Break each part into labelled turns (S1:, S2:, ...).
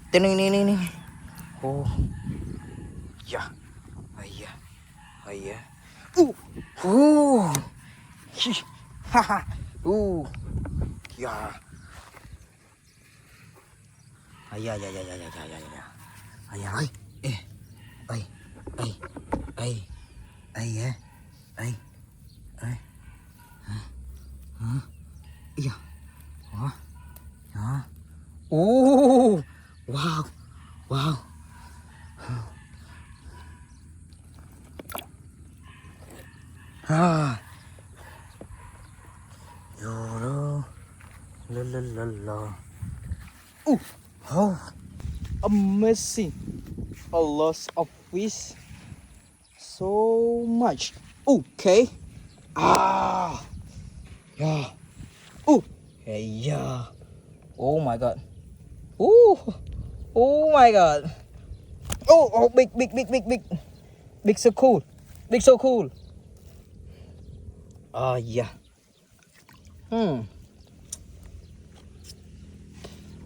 S1: Ini. Oh, ya, ayah, ayah. Hi, haha, ya. Ayah, ayah, ay, ay, ay, ayah, ay, iya, wah, ya. Oh, wow, wow. Ah, yo, la. Oh, amazing. A lot of fish. So much. Okay. Ah, yeah. Hey, yeah. Oh my god. Oh my god. Big. Big, so cool. Big, so cool. Yeah.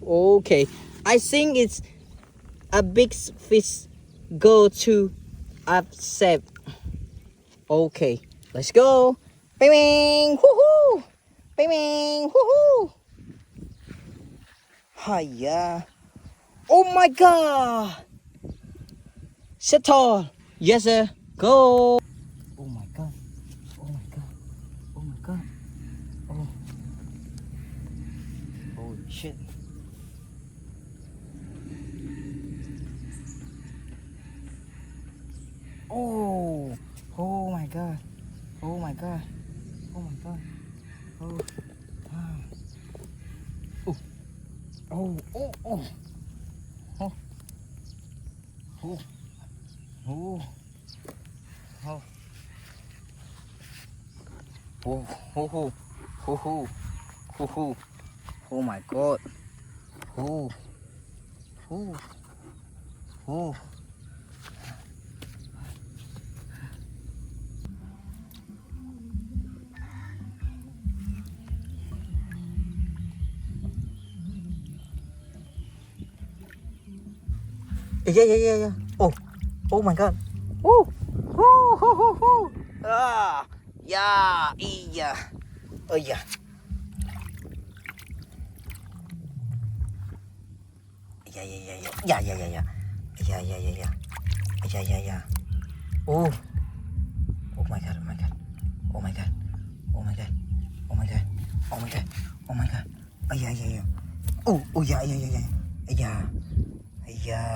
S1: Okay. I think it's a big fish go to upset. Okay. Let's go. Bing, woohoo. Bing, woohoo. Hiya. Oh my god. Settle. Yes, sir. Go. Oh my god. Oh my god. Oh my god. Oh. Holy shit. Oh. Oh my god. Oh my god. Oh my god. Oh. Ah. Oh. Oh. Oh. Oh. Oh. Oh. Oh. Oh. Oh. Oh. Oh. Oh. Oh my god. Oh. Oh. Oh. Yeah. Oh my god. Oh. Ah. Yeah. Yeah. Oh yeah. Yeah. Yeah. Oh. Oh my god. Oh my god. Yeah. Oh yeah. Yeah. Yeah. Yeah. Yeah.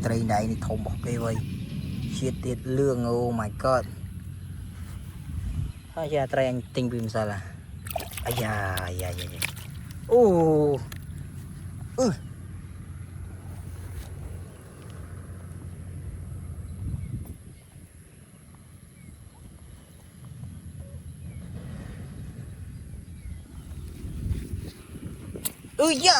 S1: ត្រីណៃនេះធំរបស់គេវ៉ៃជាតិទៀតលឿង Oh my god ហើយយ៉ាត្រីអញទិញពីម្សិលអាយ៉ាអូយ៉ា